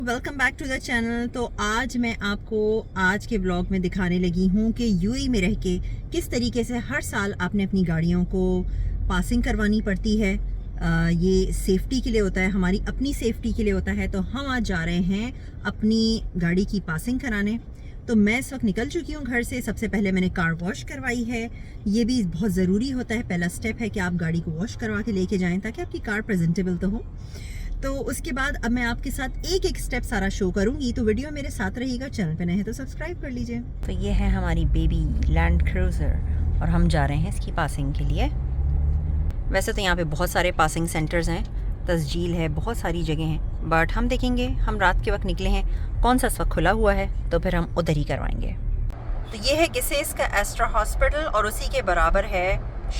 Welcome back to the channel. तो आज मैं आपको आज के ब्लॉग में दिखाने लगी हूँ कि यूएई में रह के किस तरीके से हर साल आपने अपनी गाड़ियों को पासिंग करवानी पड़ती है। ये सेफ्टी के लिए होता है, हमारी अपनी सेफ्टी के लिए होता है। तो हम आज जा रहे हैं अपनी गाड़ी की पासिंग कराने। तो मैं इस वक्त निकल चुकी हूँ घर से। सबसे पहले मैंने कार वॉश करवाई है। ये भी बहुत ज़रूरी होता है, पहला स्टेप है कि आप गाड़ी को वॉश करवा के लेके जाएं ताकि आपकी कार प्रेजेंटेबल तो हो। तो उसके बाद अब मैं आपके साथ एक एक स्टेप सारा शो करूंगी, तो वीडियो मेरे साथ रहिएगा। चैनल पे नए हैं तो सब्सक्राइब कर लीजिए। तो ये है हमारी बेबी लैंड क्रूज़र और हम जा रहे हैं इसकी पासिंग के लिए। वैसे तो यहाँ पे बहुत सारे पासिंग सेंटर्स हैं, तस्जील है, बहुत सारी जगह हैं, बट हम देखेंगे, हम रात के वक्त निकले हैं, कौन सा इस वक्त खुला हुआ है, तो फिर हम उधर ही करवाएंगे। तो ये है गिसेस का एस्ट्रा हॉस्पिटल और उसी के बराबर है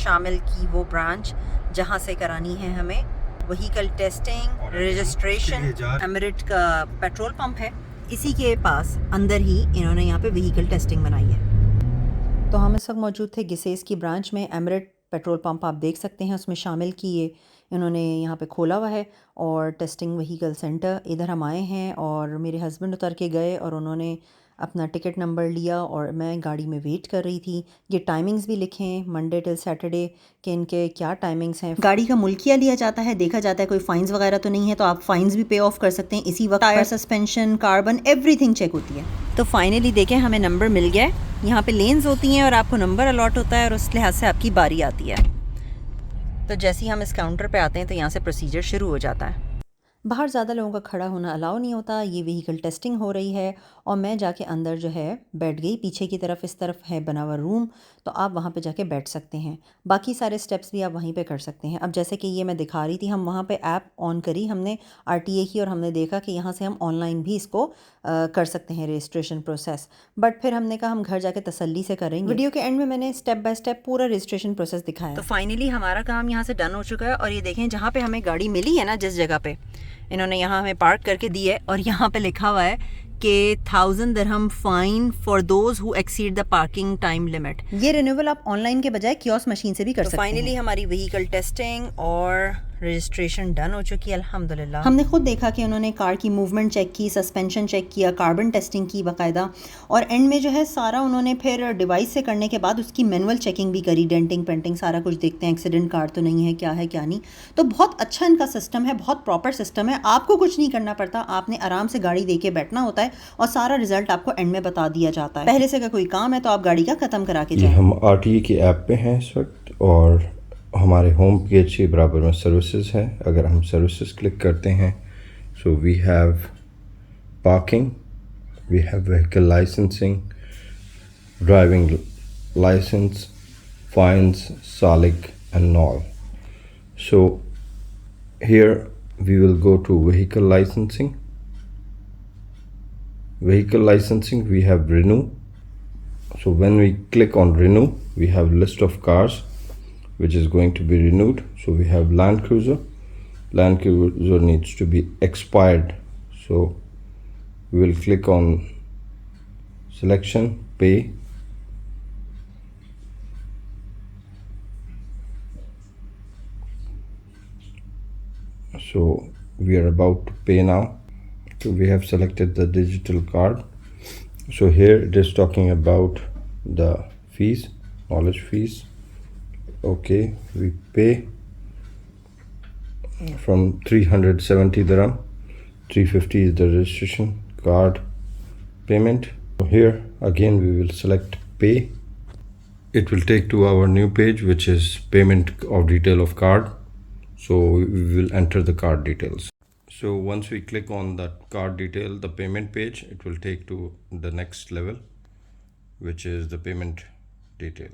शामिल की वो ब्रांच जहाँ से करानी है हमें व्हीकल टेस्टिंग, रजिस्ट्रेशन। एमिरेट का पेट्रोल पंप है, इसी के पास अंदर ही इन्होंने यहाँ पे व्हीकल टेस्टिंग बनाई है। तो हम इस वक्त मौजूद थे गिसेस की ब्रांच में। एमिरेट पेट्रोल पंप आप देख सकते हैं, उसमें शामिल की ये इन्होंने यहाँ पे खोला हुआ है और टेस्टिंग व्हीकल सेंटर। इधर हम आए हैं और मेरे हस्बैंड उतर के गए और उन्होंने अपना टिकट नंबर लिया और मैं गाड़ी में वेट कर रही थी। ये टाइमिंग्स भी लिखे हैं मंडे टिल सैटरडे के इनके क्या टाइमिंग्स हैं। गाड़ी का मुल्किया लिया जाता है, देखा जाता है कोई फाइन्स वगैरह तो नहीं है, तो आप फाइन्स भी पे ऑफ कर सकते हैं इसी वक्त। Tyre, suspension, carbon, everything check होती है। तो फाइनली देखें हमें नंबर मिल गया है। यहाँ पे लेन्स होती हैं और आपको नंबर अलॉट होता है और उस लिहाज से आपकी बारी आती है। तो जैसे ही हम इस काउंटर पे आते हैं तो यहाँ से प्रोसीजर शुरू हो जाता है। बाहर ज़्यादा लोगों का खड़ा होना अलाउ नहीं होता। ये व्हीकल टेस्टिंग हो रही है और मैं जाके अंदर जो है बैठ गई। पीछे की तरफ इस तरफ है बना हुआ रूम, तो आप वहाँ पे जाके बैठ सकते हैं। बाकी सारे स्टेप्स भी आप वहीं पे कर सकते हैं। अब जैसे कि ये मैं दिखा रही थी, हम वहाँ पे ऐप ऑन करी हमने आरटीए की और हमने देखा कि यहाँ से हम ऑनलाइन भी इसको कर सकते हैं रजिस्ट्रेशन प्रोसेस। बट फिर हमने कहा हम घर जाके तसल्ली से करेंगे। वीडियो के एंड में मैंने स्टेप बाय स्टेप पूरा रजिस्ट्रेशन प्रोसेस दिखाया। तो फाइनली हमारा काम यहाँ से डन हो चुका है और ये देखें जहाँ पे हमें गाड़ी मिली है ना, जिस जगह पे इन्होंने यहाँ हमें पार्क करके दी है और यहाँ पे लिखा हुआ है कि 1000 दिरहम fine for those who exceed the parking time limit. ये रिन्यूअल आप ऑनलाइन के बजाय कियोस्क मशीन से भी कर सकते हैं। फाइनली हमारी व्हीकल टेस्टिंग और रजिस्ट्रेशन डन हो चुकी है अल्हम्दुलिल्लाह। हमने खुद देखा कि उन्होंने कार की मूवमेंट चेक की, सस्पेंशन चेक किया, कार्बन टेस्टिंग की बाकायदा, और एंड में जो है सारा उन्होंने फिर डिवाइस से करने के बाद उसकी मैनुअल चेकिंग भी करी, डेंटिंग पेंटिंग सारा कुछ देखते हैं, एक्सीडेंट कार तो नहीं है, क्या है क्या नहीं। तो बहुत अच्छा इनका सिस्टम है, बहुत प्रॉपर सिस्टम है। आपको कुछ नहीं करना पड़ता, आपने आराम से गाड़ी दे के बैठना होता है और सारा रिजल्ट आपको एंड में बता दिया जाता है। पहले से अगर कोई काम है तो आप गाड़ी का ख़त्म करा के जाएं। हम आरटीए की ऐप पे हैं इस वक्त और हमारे होम पेज के बराबर में सर्विसेज है। अगर हम सर्विसेज क्लिक करते हैं, so we have parking, we have vehicle licensing, driving licence, fines, Salik and all. So here we will go to vehicle licensing. Vehicle licensing, we have renew. So when we click on renew, we have list of cars which is going to be renewed. So we have Land Cruiser. Land Cruiser needs to be expired. So we will click on selection, pay. So we are about to pay now. So we have selected the digital card. So here it is talking about the fees, knowledge fees. Okay, we pay from 370 dirham, 350 is the registration card payment. So here again we will select pay. It will take to our new page which is payment of detail of card. So we will enter the card details. So once we click on that card detail, the payment page, it will take to the next level, which is the payment detail.